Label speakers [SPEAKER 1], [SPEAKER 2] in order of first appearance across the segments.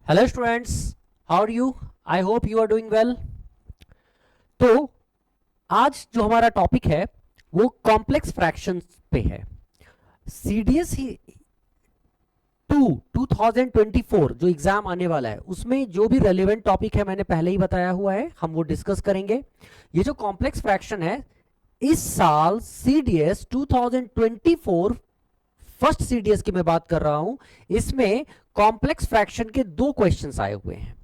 [SPEAKER 1] Hello students, how are you? I hope you are doing well. तो आज जो हमारा टॉपिक है वो कॉम्प्लेक्स फ्रैक्शंस पे है। सीडीएस ही 2024 जो एग्जाम आने वाला है उसमें जो भी रेलेवेंट टॉपिक है मैंने पहले ही बताया हुआ है, हम वो डिस्कस करेंगे। ये जो कॉम्प्लेक्स फ्रैक्शन है इस साल सीडीएस 2024 फर्स्ट सीडीएस की मैं बात कर रहा हूं, इसमें कॉम्प्लेक्स फ्रैक्शन के 2 क्वेश्चंस आए हुए हैं।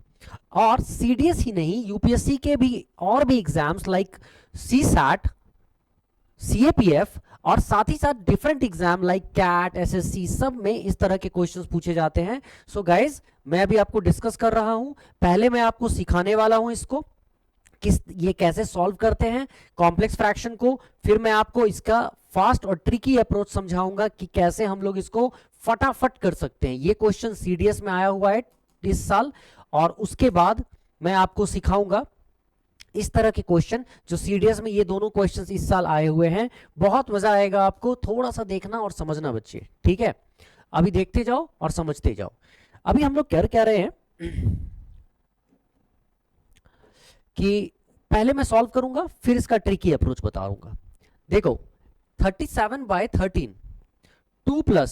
[SPEAKER 1] और सीडीएस ही नहीं, यूपीएससी के भी और भी exams like C SAT, CAPF और साथ ही साथ different exam like CAT, SSC, सब में इस तरह के क्वेश्चंस पूछे जाते हैं। सो गाइज, मैं अभी आपको डिस्कस कर रहा हूं, पहले मैं आपको सिखाने वाला हूं इसको किस ये कैसे सॉल्व करते हैं कॉम्प्लेक्स फ्रैक्शन को, फिर मैं आपको इसका फास्ट और ट्रिकी अप्रोच समझाऊंगा कि कैसे हम लोग इसको फटाफट कर सकते हैं। ये क्वेश्चन सीडीएस में आया हुआ है इस साल, और उसके बाद मैं आपको सिखाऊंगा इस तरह के क्वेश्चन जो सीडीएस में ये दोनों क्वेश्चंस इस साल आए हुए हैं। बहुत मजा आएगा आपको, थोड़ा सा देखना और समझना बच्चे, ठीक है? अभी देखते जाओ और समझते जाओ। अभी हम लोग कर क्या रहे हैं कि पहले मैं सॉल्व करूंगा फिर इसका ट्रिकी अप्रोच बताऊंगा। देखो 37/13 2 प्लस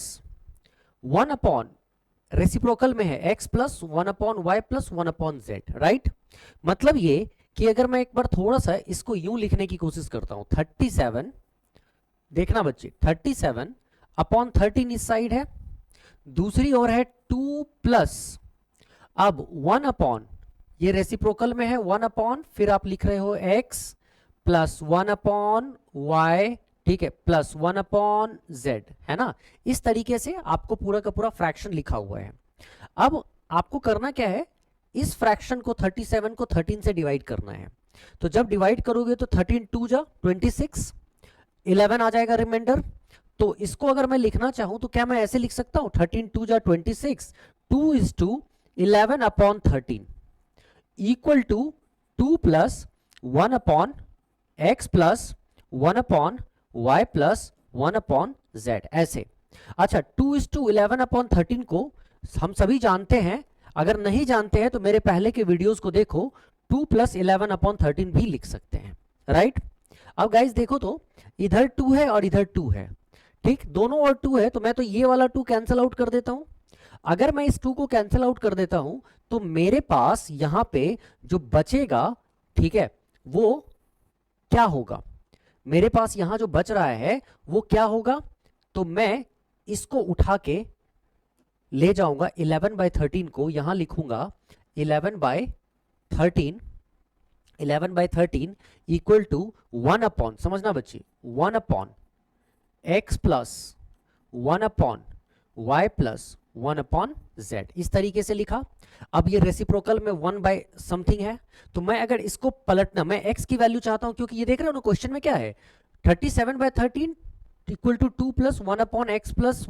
[SPEAKER 1] 1 अपॉन रेसिप्रोकल में है x plus 1 upon y plus 1 upon z, right? मतलब ये कि अगर मैं एक बार थोड़ा सा इसको यूं लिखने की कोशिश करता हूं 37, देखना बच्चे 37 अपॉन 13 इस साइड है, दूसरी ओर है 2 प्लस, अब 1 अपॉन, ये रेसिप्रोकल में है 1 अपॉन, फिर आप लिख रहे हो x प्लस 1 अपॉन वाई, ठीक है, प्लस 1 अपॉन जेड, है ना? इस तरीके से आपको पूरा का पूरा फ्रैक्शन लिखा हुआ है। अब आपको करना क्या है, इस फ्रैक्शन को 37 को 13 से डिवाइड करना है। तो जब डिवाइड करोगे तो 13 2 जा 26, 11 आ जाएगा रिमाइंडर। तो इसको अगर मैं लिखना चाहूं तो क्या मैं ऐसे लिख सकता हूं, 13 2 जा 26, 2 is to 11 upon 13 equal to 2 plus 1 upon x plus 1 upon y plus 1 upon z, ऐसे। अच्छा, 2 is to 11 अपॉन 13 को हम सभी जानते हैं, अगर नहीं जानते हैं तो मेरे पहले के वीडियोस को देखो, 2 प्लस 11 अपॉन 13 भी लिख सकते हैं, राइट? अब गाइज देखो तो इधर 2 है और इधर 2 है, ठीक, दोनों और 2 है, तो मैं तो ये वाला 2 कैंसिल आउट कर देता हूं। अगर मैं इस 2 को कैंसिल आउट कर देता हूं तो मेरे पास यहां पे जो बचेगा, ठीक है, वो क्या होगा, मेरे पास यहां जो बच रहा है वो क्या होगा, तो मैं इसको उठा के ले जाऊंगा 11/13 को, यहां लिखूंगा 11/13, 11/13 इक्वल टू 1 अपॉन, समझना बच्चे, 1 upon x plus 1 upon y plus 1 upon z, इस तरीके से लिखा। अब ये रेसिप्रोकल में 1 बाय समथिंग है, तो मैं अगर इसको पलटना, मैं x की वैल्यू चाहता हूं, क्योंकि ये देख रहे हो ना क्वेश्चन में क्या है, 37/13 equal to 2 plus 1 upon x plus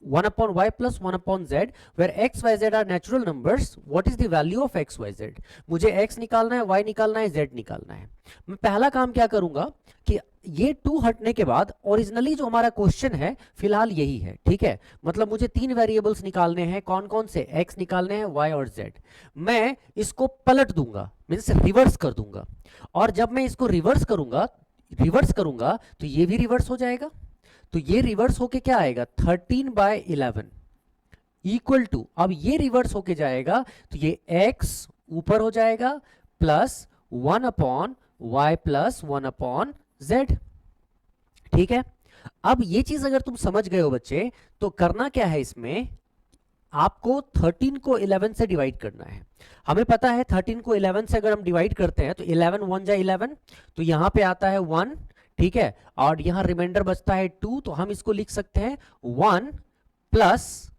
[SPEAKER 1] 1 upon y plus 1 upon z, where x, y, z are natural numbers. What is the value of x, y, z? मुझे x निकालना है, y निकालना है, z निकालना है। मैं पहला काम क्या करूंगा कि ये 2 हटने के बाद ओरिजिनली जो हमारा क्वेश्चन है फिलहाल यही है, ठीक है? मतलब मुझे 3 वेरिएबल्स निकालने हैं, कौन कौन से, x निकालने हैं, y और z। मैं इसको पलट दूंगा, मीन्स रिवर्स कर दूंगा, और जब मैं इसको रिवर्स करूंगा तो ये भी रिवर्स हो जाएगा। तो ये रिवर्स होके क्या आएगा, 13/11 इक्वल टू, अब ये रिवर्स होके जाएगा तो ये x ऊपर हो जाएगा plus 1 upon y plus 1 upon z, ठीक है? अब ये चीज अगर तुम समझ गए हो बच्चे, तो करना क्या है, इसमें आपको 13 को 11 से डिवाइड करना है। हमें पता है 13 को 11 से अगर हम डिवाइड करते हैं तो 11 1 जा 11, तो यहां पे आता है 1, ठीक है, और यहां रिमाइंडर बचता है 2, तो हम इसको लिख सकते हैं 1 plus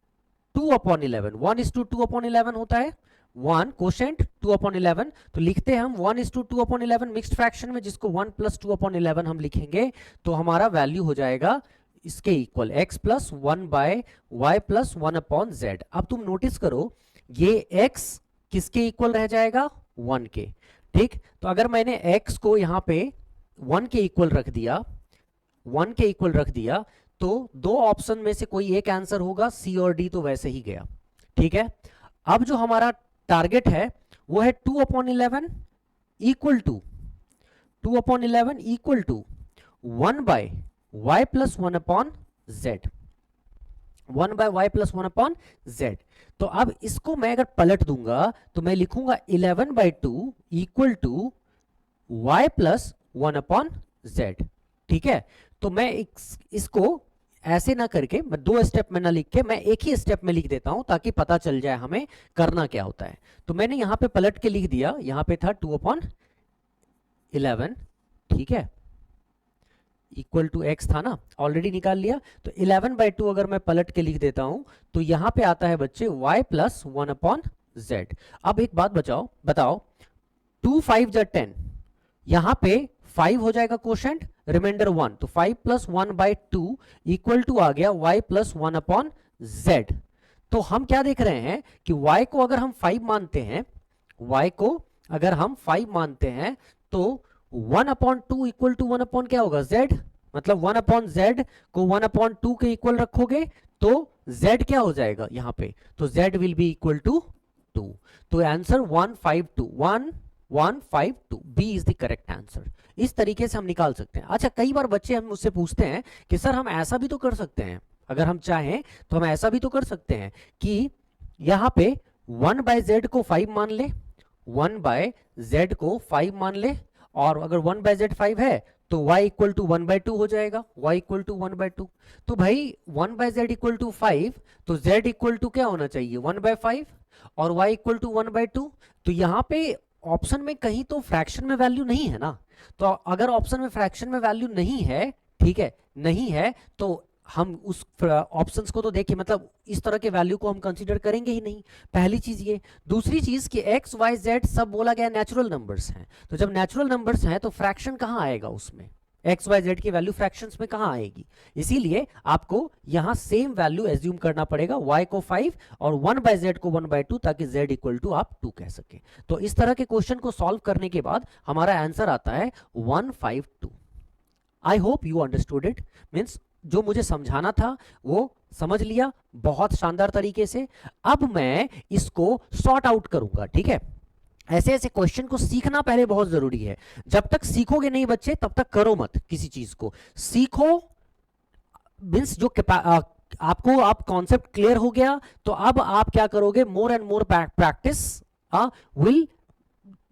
[SPEAKER 1] 2 upon 11, 1 is to 2 upon 11 होता है, 1 कोशेंट 2 अपॉन 11, तो लिखते हैं हम 1 is to 2 upon 11 mixed fraction में, जिसको 1 प्लस 2 अपॉन 11 हम लिखेंगे, तो हमारा वैल्यू हो जाएगा इसके equal x plus 1 by y plus 1 upon z. अब तुम नोटिस करो ये x किसके इक्वल रह जाएगा, 1 के, ठीक? तो अगर मैंने x को यहां पे 1 के इक्वल रख दिया, 1 के इक्वल रख दिया, तो 2 ऑप्शन में से कोई एक आंसर होगा, सी और डी तो वैसे ही गया, ठीक है? अब जो हमारा टारगेट है वो है 2/11 equal to 2/11 equal to 1/y plus 1/z, 1/y plus 1/z। तो अब इसको मैं अगर पलट दूंगा तो मैं लिखूंगा 11/2 equal to y plus 1/z। ठीक है, तो मैं इसको ऐसे ना करके, मैं दो स्टेप में ना लिख के मैं एक ही स्टेप में लिख देता हूं ताकि पता चल जाए हमें करना क्या होता है। तो मैंने यहां पे पलट के लिख दिया, यहां पे था 2/11, ठीक है, इक्वल टू x था ना, ऑलरेडी निकाल लिया। तो 11/2 अगर मैं पलट के लिख देता हूं तो यहां पे आता है बच्चे y प्लस 1/z। अब एक बात बताओ 2 5 जा 10, यहां पे 5 हो जाएगा क्वोशंट, रिमाइंडर 1, तो 5 प्लस 1/2 इक्वल टू आ गया y प्लस 1/z। तो हम क्या देख रहे हैं कि y को अगर हम 5 मानते हैं, y को अगर हम 5 मानते हैं तो 1/2 इक्वल टू 1 क्या होगा z, मतलब 1/z को 1/2 के इक्वल रखोगे तो z क्या हो जाएगा यहां पे, तो z will be equal to 2। तो answer 152 B is the correct answer. इस तरीके से हम निकाल सकते हैं। अच्छा, कई बार बच्चे हम मुझसे पूछते हैं कि सर हम ऐसा भी तो कर सकते हैं, अगर हम चाहें तो हम ऐसा भी तो कर सकते हैं कि यहां पे 1/z को 5 मान ले, 1/z को 5 मान ले, और अगर 1/z 5 है तो y इक्वल टू 1/2 हो जाएगा, y इक्वल टू 1/2। तो भाई 1/z इक्वल टू 5, तो z इक्वल टू क्या होना चाहिए 1/5 और y इक्वल टू 1/2। तो यहां पे ऑप्शन में कहीं तो फ्रैक्शन में वैल्यू नहीं है ना, तो अगर ऑप्शन में फ्रैक्शन में वैल्यू नहीं है, ठीक है, नहीं है, तो हम उस ऑप्शंस को तो देखिए, मतलब इस तरह के वैल्यू को हम कंसीडर करेंगे ही नहीं, पहली चीज ये। दूसरी चीज कि x y z सब बोला गया नेचुरल नंबर्स हैं, तो जब नेचुरल नंबर्स हैं तो फ्रैक्शन कहां आएगा उसमें, एक्स वाई जेड की वैल्यू फ्रैक्शंस में कहां आएगी, इसीलिए आपको यहां सेम वैल्यू एज्यूम करना पड़ेगा, y को 5 और 1/z को 1/2, ताकि z इक्वल टू आप 2 कह सके। तो इस तरह के क्वेश्चन को सॉल्व करने के बाद हमारा आंसर आता है 152। आई hope you understood it, means जो मुझे समझाना था वो समझ लिया बहुत शानदार तरीके से। अब मैं इसको सॉर्ट आउट करूंगा, ठीक है। ऐसे ऐसे क्वेश्चन को सीखना पहले बहुत जरूरी है, जब तक सीखोगे नहीं बच्चे तब तक करो मत किसी चीज को, सीखो मीन्स जो आपको आप कॉन्सेप्ट क्लियर हो गया तो अब आप क्या करोगे, more and more practice will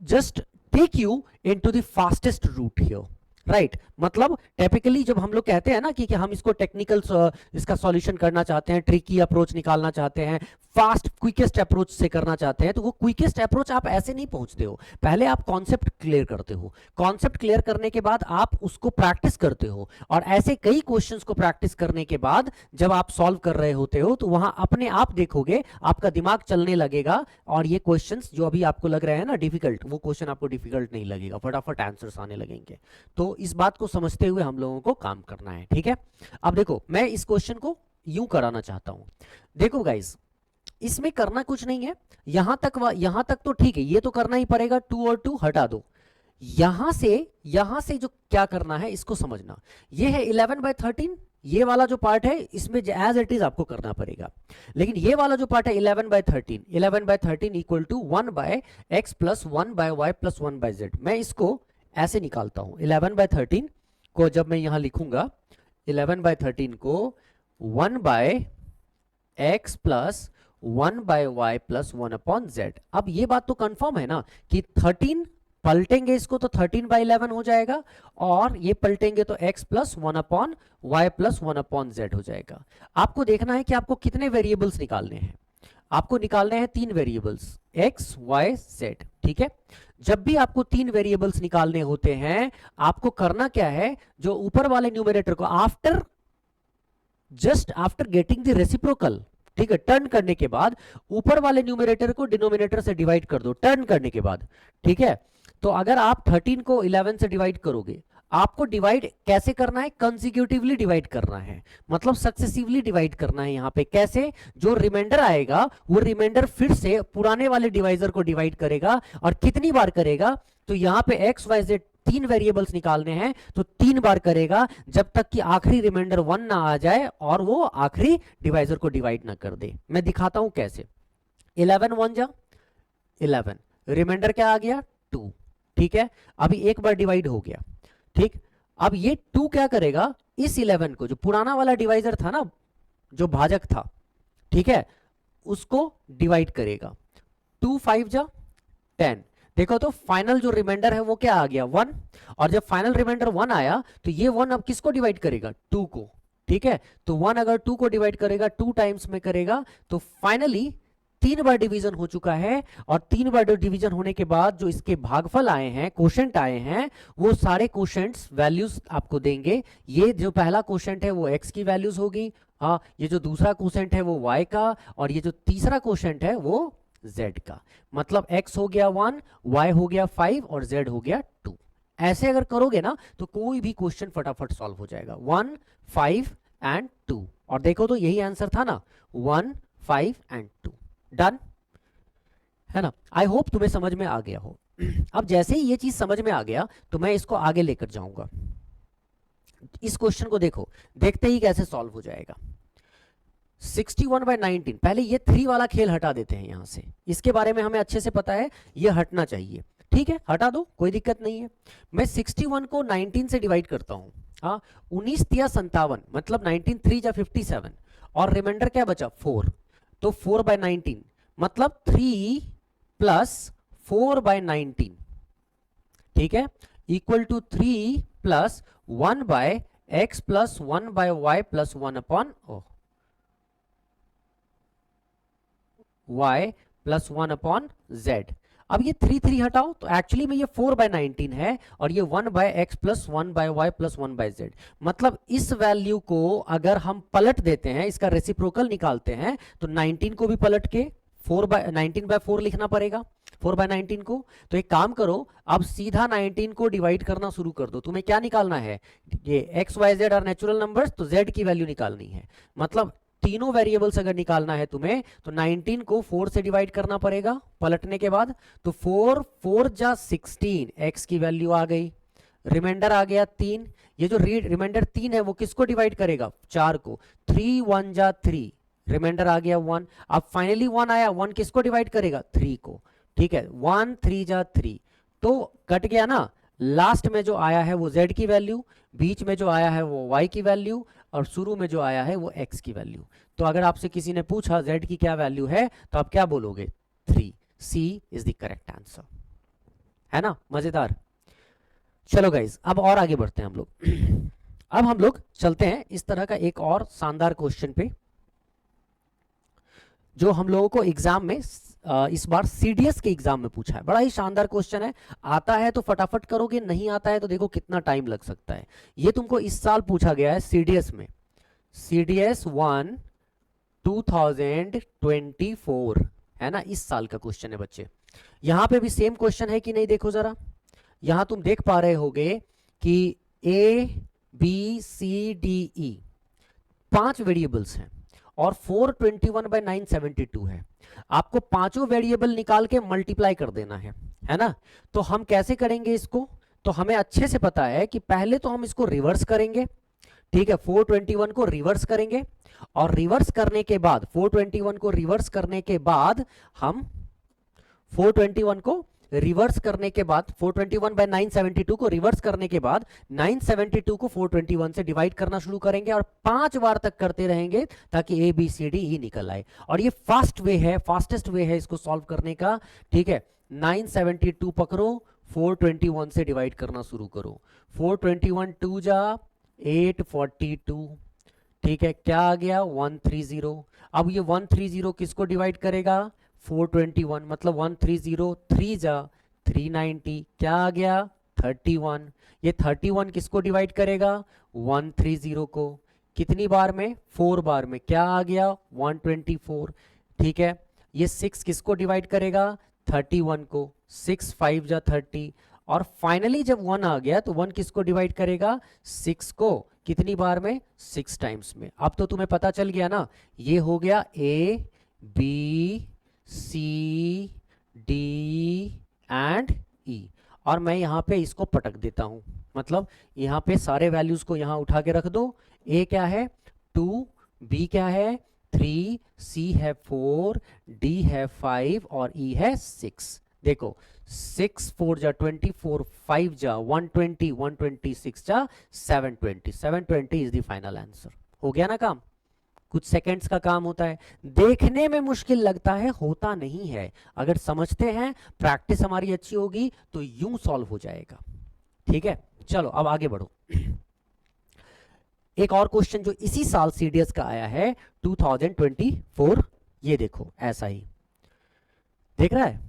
[SPEAKER 1] just take you into the fastest route here, right. मतलब टिपिकली जब हम लोग कहते हैं ना कि हम इसको टेक्निकल इसका सॉल्यूशन करना चाहते हैं, ट्रिकी अप्रोच निकालना चाहते हैं, फास्ट क्विकेस्ट अप्रोच से करना चाहते हैं, तो वो क्विकेस्ट अप्रोच आप ऐसे नहीं पहुंचते हो, पहले आप कॉन्सेप्ट क्लियर करते हो, कॉन्सेप्ट क्लियर करने के बाद आप उसको प्रैक्टिस करते हो, और ऐसे कई क्वेश्चंस को प्रैक्टिस करने के बाद जब आप सॉल्व कर रहे होते हो तो वहां अपने आप देखोगे आपका दिमाग चलने लगेगा, और ये क्वेश्चंस जो अभी आपको लग रहे हैं ना डिफिकल्ट, वो क्वेश्चन आपको डिफिकल्ट नहीं लगेगा, फटाफट आंसर्स आने लगेंगे। तो इस बात को समझते हुए हम लोगों को काम करना है, ठीक है। अब देखो मैं इस क्वेश्चन को यूं कराना चाहता हूं, देखो गाइस इसमें करना कुछ नहीं है, यहां तक तो ठीक है, ये तो करना ही पड़ेगा, 2 और 2 हटा दो, यहां से जो क्या करना है इसको समझना। ये है 11/13, ये वाला जो पार्ट है इसमें एज इट इज आपको करना पड़ेगा, लेकिन ये वाला जो पार्ट है 11/13 equal to 1/x plus 1/y plus 1/z, मैं इसको ऐसे निकालता हूं। 11/13 को जब मैं यहां लिखूंगा, 11/13 को 1/x plus 1/y plus 1/z। अब ये बात तो कंफर्म है ना कि 13 पलटेंगे इसको तो 13/11 हो जाएगा, और ये पलटेंगे तो x plus 1/y plus 1/z हो जाएगा। आपको देखना है कि आपको कितने वेरिएबल्स निकालने हैं, आपको निकालने हैं 3 वेरिएबल्स x y z, ठीक है। जब भी आपको 3 वेरिएबल्स निकालने होते हैं आपको करना क्या है, जो ऊपर वाले न्यूमरेटर को just after getting the reciprocal, ठीक है, टर्न करने के बाद ऊपर वाले न्यूमरेटर को डिनोमिनेटर से डिवाइड कर दो टर्न करने के बाद, ठीक है। तो अगर आप 13 को 11 से डिवाइड करोगे, आपको डिवाइड कैसे करना है, कंसेक्यूटिवली डिवाइड करना है, मतलब सक्सेसिवली डिवाइड करना है। यहां पे कैसे, जो रिमाइंडर आएगा वो रिमाइंडर फिर से पुराने वाले डिवाइजर को डिवाइड करेगा, और कितनी बार करेगा, तो यहां पे एक्स वाई जेड 3 वेरिएबल्स निकालने हैं तो 3 बार करेगा, जब तक कि आखिरी रिमाइंडर 1 ना आ जाए और वो आखिरी डिवाइजर को डिवाइड ना कर दे। मैं दिखाता हूं कैसे। 11 1 जा 11, रिमाइंडर क्या आ गया 2। ठीक है, अभी एक बार डिवाइड हो गया। ठीक, अब ये 2 क्या करेगा, इस 11 को, जो पुराना वाला डिवाइजर था ना, जो भाजक था, ठीक है, उसको डिवाइड करेगा। 2 5 जा 10। देखो तो फाइनल जो रिमाइंडर है वो क्या आ गया 1, और जब फाइनल रिमाइंडर 1 आया तो ये 1 अब किसको डिवाइड करेगा 2 को। ठीक है, तो 1 अगर 2 को डिवाइड करेगा 2 टाइम्स में करेगा, तो फाइनली 3 बार डिवीजन हो चुका है। और 3 बार डिवीजन होने के बाद जो इसके भागफल आए हैं, क्वोशंट आए हैं, वो सारे क्वोशंट्स वैल्यूज आपको देंगे। ये जो पहला क्वोशंट है वो x की वैल्यूज होगी, हाँ, ये जो दूसरा क्वोशंट है वो y का, और ये जो तीसरा क्वोशंट है वो z का। मतलब x हो गया 1, y हो गया 5 और z हो गया 2। ऐसे अगर करोगे ना तो कोई भी क्वेश्चन फटाफट सॉल्व हो जाएगा, 1 5 एंड 2। और देखो तो यही आंसर था ना, 1 5 एंड 2। डन है ना। आई होप तुम्हें समझ में आ गया हो। अब जैसे ही ये चीज समझ में आ गया तो मैं इसको आगे लेकर जाऊंगा। इस क्वेश्चन को देखो, देखते ही कैसे सॉल्व हो जाएगा। 61/19, पहले ये 3 वाला खेल हटा देते हैं यहां से, इसके बारे में हमें अच्छे से पता है, ये हटना चाहिए। ठीक है, हटा दो, कोई दिक्कत नहीं है। मैं 61 को 19 से डिवाइड करता हूं, हाँ, 19 तिया 57, मतलब 19 3 जा 57, और रिमाइंडर क्या बचा 4, तो 4/19 मतलब 3 प्लस 4/19, ठीक है, equal to 3 plus 1/x plus 1/y plus 1/y plus 1/z। अब ये 3 3 हटाओ तो एक्चुअली में ये 4/19 है, और ये 1/x plus 1/y plus 1/z। मतलब इस वैल्यू को अगर हम पलट देते हैं, इसका रेसिप्रोकल निकालते हैं, तो 19 को भी पलट के 19/4 लिखना पड़ेगा, 4/19 को। तो एक काम करो, अब सीधा 19 को डिवाइड करना शुरू कर दो। तुम्हें क्या निकालना है, ये x y z और नेचुरल नंबर्स, तो z की वैल्यू निकालनी है। मतलब तीनों वेरिएबल्स अगर निकालना है तुम्हें, तो 19 को 4 से डिवाइड करना पड़ेगा पलटने के बाद। तो 4 4 जा 16, x की वैल्यू आ गई, रिमाइंडर आ गया 3। ये जो रिमाइंडर 3 है वो किसको डिवाइड करेगा 4 को, 3 1 जा 3, रिमाइंडर आ गया 1। अब फाइनली 1 आया, 1 किसको डिवाइड करेगा 3 को। ठीक है, 1 3 जा 3, तो कट गया ना। लास्ट में जो आया है वो z की वैल्यू, बीच में जो आया है वो y की वैल्यू, और शुरू में जो आया है वो x की वैल्यू। तो अगर आपसे किसी ने पूछा z की क्या वैल्यू है, तो आप क्या बोलोगे 3। C is the correct answer, है ना। मजेदार। चलो गाइज, अब और आगे बढ़ते हैं हम लोग। अब हम लोग चलते हैं इस तरह का एक और शानदार क्वेश्चन पे, जो हम लोगों को एग्जाम में इस बार सीडीएस के एग्जाम में पूछा है। बड़ा ही शानदार क्वेश्चन है, आता है तो फटाफट करोगे, नहीं आता है तो देखो कितना टाइम लग सकता है। ये तुमको इस साल पूछा गया है सीडीएस में, सीडीएस 1 2024, है ना, इस साल का क्वेश्चन है बच्चे। यहां पे भी सेम क्वेश्चन है कि नहीं, देखो जरा। यहां तुम देख पा रहे होगे कि A B C D E 5 variables हैं और 421/972 है। आपको पांचों वेरिएबल निकाल के मल्टीप्लाई कर देना है ना। तो हम कैसे करेंगे इसको, तो हमें अच्छे से पता है कि पहले तो हम इसको रिवर्स करेंगे। ठीक है, 421 को रिवर्स करेंगे, और रिवर्स करने के बाद 421 को रिवर्स करने के बाद हम 421 को रिवर्स करने के बाद 421/972 को रिवर्स करने के बाद 972 को 421 से डिवाइड करना शुरू करेंगे, और 5 बार तक करते रहेंगे ताकि A B C D E निकल आए। और ये फास्ट वे है, फास्टेस्ट वे है इसको सॉल्व करने का। ठीक है, 972 पकड़ो, 421 से डिवाइड करना शुरू करो। 421 2 जा 842, ठीक है, क्या आ गया 130। अब ये 130 किसको डिवाइड करेगा 421, मतलब 130 3 जा 390, क्या आ गया 31। ये 31 किसको डिवाइड करेगा 130 को, कितनी बार में 4 बार में, क्या आ गया 124। ठीक है, ये 6 किसको डिवाइड करेगा 31 को, 6 5 जा 30, और फाइनली जब 1 आ गया तो 1 किसको डिवाइड करेगा 6 को, कितनी बार में 6 टाइम्स में। अब तो तुम्हें पता चल गया ना, ये हो गया A B C D and E, और मैं यहाँ पे इसको पटक देता हूँ, मतलब यहाँ पे सारे वैल्यूज को यहाँ उठा के रख दो। A क्या है 2, B क्या है 3, C है 4, D है 5 और E है 6। देखो 6 4 जा 24, 5 जा 120, 126 जा 720, 720 इज द फाइनल आंसर। हो गया ना काम, कुछ सेकंड्स का काम होता है, देखने में मुश्किल लगता है, होता नहीं है। अगर समझते हैं, प्रैक्टिस हमारी अच्छी होगी तो यूं सॉल्व हो जाएगा। ठीक है, चलो अब आगे बढ़ो। एक और क्वेश्चन जो इसी साल सीडीएस का आया है 2024, ये देखो ऐसा ही देख रहा है,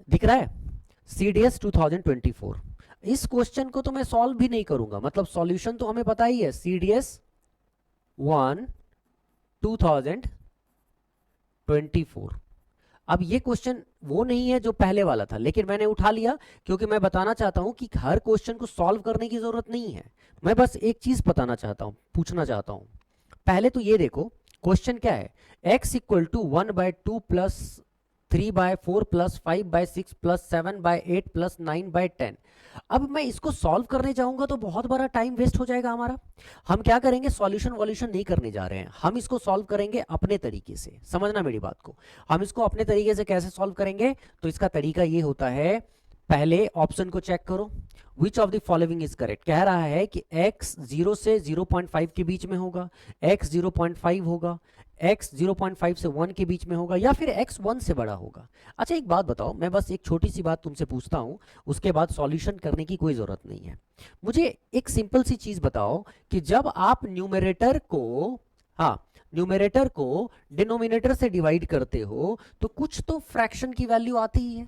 [SPEAKER 1] दिख रहा है, सीडीएस 2024। इस क्वेश्चन को तो मैं सॉल्व भी नहीं करूंगा, मतलब सॉल्यूशन तो हमें पता ही है, सीडीएस 1 2024। अब ये क्वेश्चन वो नहीं है जो पहले वाला था, लेकिन मैंने उठा लिया क्योंकि मैं बताना चाहता हूं कि हर क्वेश्चन को सॉल्व करने की जरूरत नहीं है। मैं बस एक चीज बताना चाहता हूं, पूछना चाहता हूं। पहले तो ये देखो क्वेश्चन क्या है, x equal to 1/2 plus 3/4 plus 5/6 plus 7/8 plus 9/10। अब मैं इसको सॉल्व करने जाऊंगा तो बहुत बड़ा टाइम वेस्ट हो जाएगा हमारा। हम क्या करेंगे, सॉल्यूशन वॉल्यूशन नहीं करने जा रहे हैं, हम इसको सॉल्व करेंगे अपने तरीके से। समझना मेरी बात को, हम इसको अपने तरीके से कैसे सॉल्व करेंगे, तो इसका तरीका ये होता है, पहले ऑप्शन को चेक करो, which of the following is correct. कह रहा है कि x 0 से 0.5 के बीच में होगा, x 0.5 होगा, x 0.5 से 1 के बीच में होगा, या फिर x 1 से बड़ा होगा। अच्छा एक बात बताओ, मैं बस एक छोटी सी बात तुमसे पूछता हूं, उसके बाद सॉल्यूशन करने की कोई जरूरत नहीं है। मुझे एक सिंपल सी चीज बताओ कि जब आप न्यूमरेटर को डिनोमिनेटर से डिवाइड करते हो तो कुछ तो फ्रैक्शन की वैल्यू आती ही है।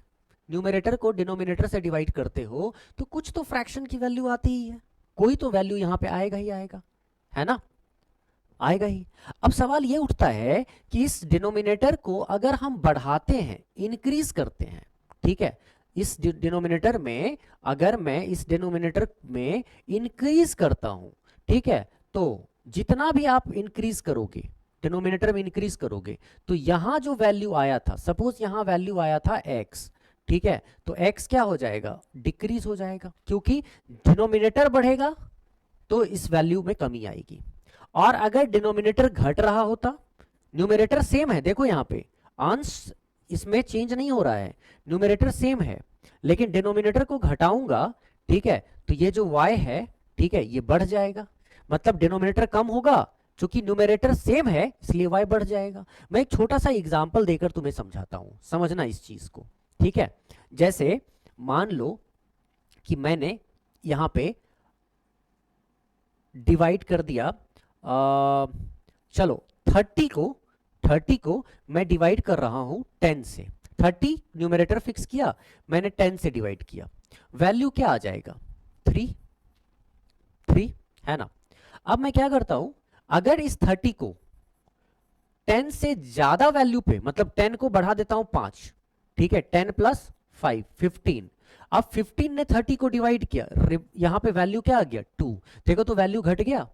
[SPEAKER 1] न्यूमरेटर को डिनोमिनेटर से डिवाइड करते हो तो कुछ तो फ्रैक्शन की वैल्यू आती ही है, कोई तो वैल्यू यहां पे आएगा ही आएगा, है ना, आएगा ही। अब सवाल ये उठता है कि इस डिनोमिनेटर को अगर हम बढ़ाते हैं, इंक्रीज करते हैं, ठीक है, इस डिनोमिनेटर में अगर मैं इस डिनोमिनेटर में इंक्रीज करता हूं, ठीक है, तो जितना भी आप इंक्रीज करोगे, डिनोमिनेटर में इंक्रीज करोगे, तो यहां जो वैल्यू आया था, सपोज यहां वैल्यू आया था x, ठीक है, तो x क्या हो जाएगा, डिक्रीज हो जाएगा, क्योंकि डिनोमिनेटर बढ़ेगा तो इस वैल्यू में कमी आएगी। और अगर डिनोमिनेटर घट रहा होता, न्यूमरेटर सेम है, देखो यहां पे अंश इसमें चेंज नहीं हो रहा है, न्यूमरेटर सेम है, लेकिन डिनोमिनेटर को घटाऊंगा, ठीक है, तो ये जो y है, ठीक है, ये बढ़ जाएगा, मतलब डिनोमिनेटर कम होगा, क्योंकि न्यूमरेटर सेम है इसलिए y बढ़ जाएगा। मैं एक छोटा सा एग्जांपल देकर तुम्हें समझाता हूं, समझना इस चीज को, ठीक है। जैसे मान लो कि मैंने यहां पे डिवाइड कर दिया, चलो 30 को मैं डिवाइड कर रहा हूं 10 से, 30 न्यूमरेटर फिक्स किया, मैंने 10 से डिवाइड किया, वैल्यू क्या आ जाएगा, 3 है ना। अब मैं क्या करता हूं, अगर इस 30 को 10 से ज्यादा वैल्यू पे, मतलब 10 को बढ़ा देता हूं 5, ठीक है, 10 प्लस 5 15, अब 15 ने 30 को डिवाइड किया, यहां पे वैल्यू क्या आ गया 2, देखो तो वैल्यू घट गया,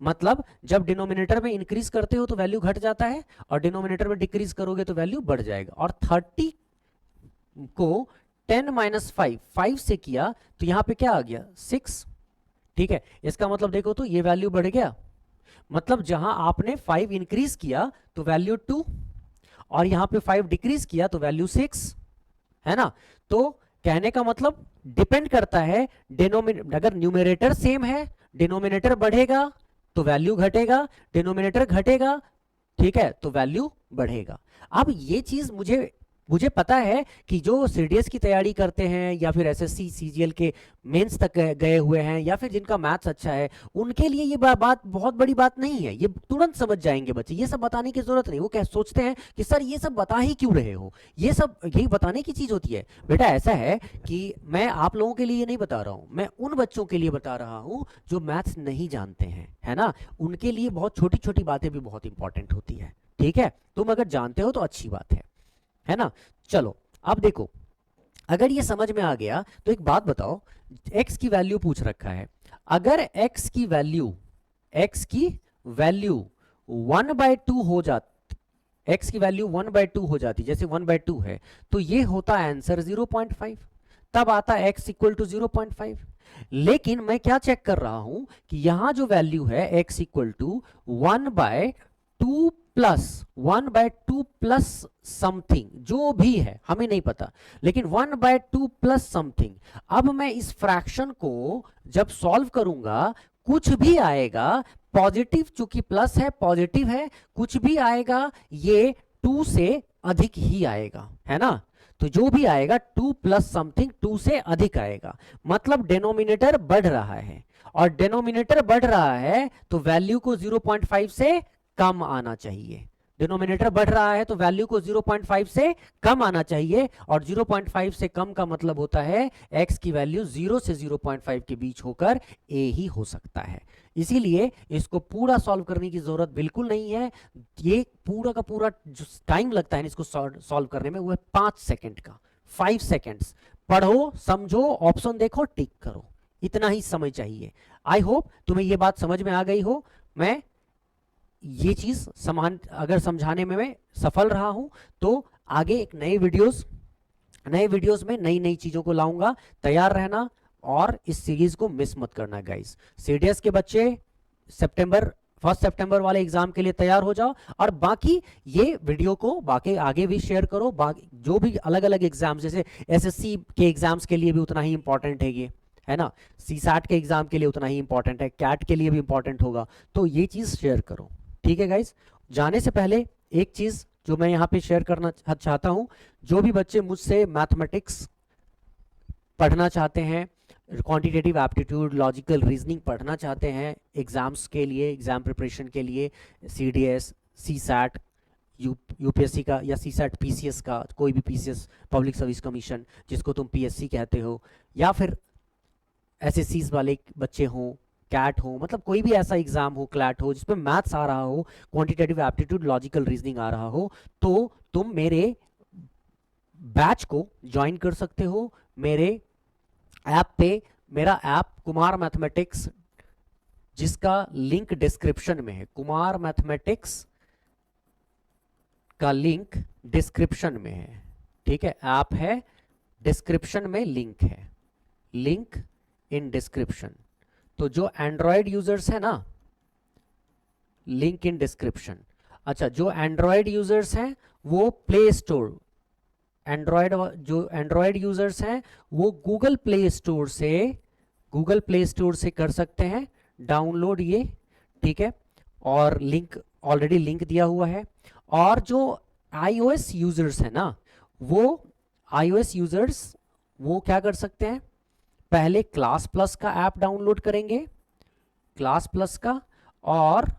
[SPEAKER 1] मतलब जब डिनोमिनेटर में इंक्रीज करते हो तो वैल्यू घट जाता है, और डिनोमिनेटर में डिक्रीज करोगे तो वैल्यू बढ़ जाएगा। और 30 को 10 माइनस 5 से किया तो यहां पे क्या आ गया 6, ठीक है, इसका मतलब देखो तो ये वैल्यू बढ़ गया, मतलब जहां आपने 5 इंक्रीज किया तो वैल्यू 2, और यहां पे 5 डिक्रीज किया तो वैल्यू 6, है ना। तो कहने का मतलब डिपेंड करता है, अगर न्यूमरेटर सेम है, डिनोमिनेटर बढ़ेगा तो वैल्यू घटेगा, डिनोमिनेटर घटेगा, ठीक है, तो वैल्यू बढ़ेगा। अब ये चीज मुझे पता है कि जो सीडीएस की तैयारी करते हैं या फिर एसएससी सीजीएल के मेंस तक गए हुए हैं या फिर जिनका मैथ्स अच्छा है, उनके लिए ये बात बहुत बड़ी बात नहीं है, ये तुरंत समझ जाएंगे बच्चे, ये सब बताने की जरूरत नहीं। वो क्या सोचते हैं कि सर ये सब बता ही क्यों रहे हो, ये सब यही बताने की चीज होती है। बेटा ऐसा है कि मैं आप लोगों के लिए नहीं बता रहा हूं, मैं उन बच्चों के लिए बता रहा हूं जो मैथ्स नहीं जानते हैं, है ना, उनके लिए बहुत छोटी छोटी बातें भी बहुत इंपॉर्टेंट होती है, ठीक है। तुम अगर जानते हो तो अच्छी बात है ना। चलो अब देखो, अगर ये समझ में आ गया तो एक बात बताओ, x की वैल्यू पूछ रखा है, अगर x की वैल्यू 1/2 हो जाती, x की वैल्यू 1/2 हो जाती, जैसे 1/2 है, तो ये होता आंसर 0.5, तब आता x इक्वल टू 0.5। लेकिन मैं क्या चेक कर रहा हूं कि यहां जो वैल्यू है x equal to 1/2 2 plus 1/2 plus something, जो भी है हमें नहीं पता, लेकिन 1/2 प्लस समथिंग। अब मैं इस फ्रैक्शन को जब सॉल्व करूंगा, कुछ भी आएगा पॉजिटिव, चूंकि प्लस है पॉजिटिव है, कुछ भी आएगा ये 2 से अधिक ही आएगा, है ना। तो जो भी आएगा 2 प्लस समथिंग 2 से अधिक आएगा, मतलब डिनोमिनेटर बढ़ रहा है, और डिनोमिनेटर बढ़ रहा है तो वैल्यू को 0.5 से कम आना चाहिए। डिनोमिनेटर बढ़ रहा है तो वैल्यू को 0.5 से कम आना चाहिए, और 0.5 से कम का मतलब होता है x की वैल्यू 0 से 0.5 के बीच होकर a ही हो सकता है। इसीलिए इसको पूरा सॉल्व करने की जरूरत बिल्कुल नहीं है। ये पूरा का पूरा जो टाइम लगता है इसको सॉल्व करने में वो है 5 सेकंड का, 5 सेकंड्स। पढ़ो, समझो, ऑप्शन देखो, टिक करो, इतना ही समय चाहिए। आई होप तुम्हें ये बात समझ में आ गई हो। मैं ये चीज अगर समझाने में मैं सफल रहा हूं तो आगे एक नए वीडियोस में नई नई चीजों को लाऊंगा। तैयार रहना और इस सीरीज को मिस मत करना गाइस। सीडीएस के बच्चे 1 सितंबर वाले एग्जाम के लिए तैयार हो जाओ, और बाकी ये वीडियो को बाकी आगे भी शेयर करो। बाकी जो भी अलग अलग एग्जाम, जैसे एसएससी के एग्जाम्स के लिए भी उतना ही इंपॉर्टेंट है ये, है ना, सीसैट के एग्जाम के लिए उतना ही इंपॉर्टेंट है, कैट के लिए भी इंपॉर्टेंट होगा, तो ये चीज शेयर करो, ठीक है गाइस। जाने से पहले एक चीज जो मैं यहाँ पे शेयर करना चाहता हूं, जो भी बच्चे मुझसे मैथमेटिक्स पढ़ना चाहते हैं, क्वांटिटेटिव एप्टीट्यूड, लॉजिकल रीजनिंग पढ़ना चाहते हैं एग्जाम्स के लिए, एग्जाम प्रिपरेशन के लिए, सीडीएस, सीसैट, यूपीएससी का या सीसैट पीसीएस का, कोई भी पीसीएस पब्लिक सर्विस कमीशन जिसको तुम पीएससी कहते हो, या फिर एसएससीज वाले बच्चे हों, कैट हो, मतलब कोई भी ऐसा एग्जाम हो, क्लैट हो, जिसमें मैथ्स आ रहा हो, क्वांटिटेटिव एप्टीट्यूड, लॉजिकल रीजनिंग आ रहा हो, तो तुम मेरे बैच को ज्वाइन कर सकते हो। मेरे ऐप पे, मेरा ऐप कुमार मैथमेटिक्स, जिसका लिंक डिस्क्रिप्शन में है, कुमार मैथमेटिक्स का लिंक डिस्क्रिप्शन में है, ठीक है, ऐप है, डिस्क्रिप्शन में लिंक है, लिंक इन डिस्क्रिप्शन। तो जो एंड्रॉयड यूजर्स है ना, लिंक इन डिस्क्रिप्शन। अच्छा, जो एंड्रॉयड यूजर्स हैं वो प्ले स्टोर, जो एंड्रॉयड यूजर्स हैं वो गूगल प्ले स्टोर से कर सकते हैं डाउनलोड ये, ठीक है, और लिंक ऑलरेडी लिंक दिया हुआ है। और जो iOS यूजर्स है ना, iOS यूजर्स वो क्या कर सकते हैं, पहले क्लास प्लस का ऐप डाउनलोड करेंगे, क्लास प्लस का, और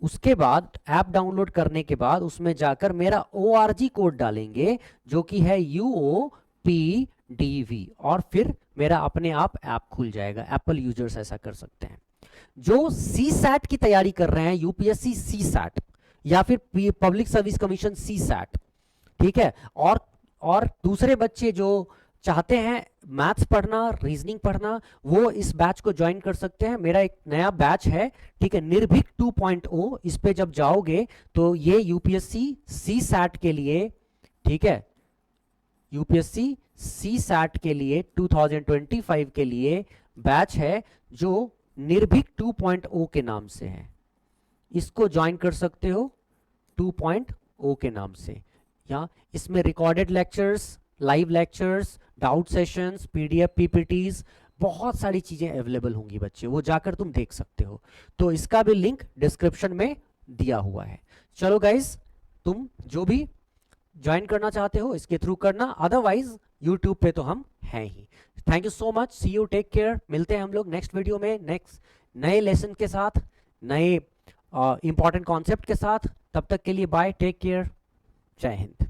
[SPEAKER 1] उसके बाद ऐप डाउनलोड करने के बाद उसमें जाकर मेरा ORG कोड डालेंगे जो कि है UOPDV, और फिर मेरा अपने आप ऐप खुल जाएगा। एप्पल यूजर्स ऐसा कर सकते हैं। जो सीसैट की तैयारी कर रहे हैं, यूपीएससी सीसैट या फिर पब्लिक सर्विस कमीशन सीसैट, ठीक है, और दूसरे बच्चे जो चाहते हैं मैथ्स पढ़ना, रीजनिंग पढ़ना, वो इस बैच को ज्वाइन कर सकते हैं। मेरा एक नया बैच है, ठीक है, निर्भीक 2.0। इस पे जब जाओगे तो ये यूपीएससी सीसैट के लिए, ठीक है, यूपीएससी सीसैट के लिए 2025 के लिए बैच है जो निर्भीक 2.0 के नाम से है। इसको ज्वाइन कर सकते हो 2.0 के नाम से। या इसमें recorded lectures, live lectures, doubt sessions, PDF, PPTs, बहुत सारी चीजें अवेलेबल होंगी बच्चे, वो जाकर तुम देख सकते हो। तो इसका भी लिंक डिस्क्रिप्शन में दिया हुआ है। चलो गाइस, तुम जो भी ज्वाइन करना चाहते हो इसके थ्रू करना, अदरवाइज यूट्यूब पे तो हम हैं ही। Thank you so much, see you, take care. मिलते हैं हम लोग नेक्स्ट वीडियो में, नेक्स्ट नए लेसन के साथ, नए इंपॉर्टेंट कॉन्सेप्ट के साथ। तब तक के लिए बाय, टेक केयर, जय हिंद।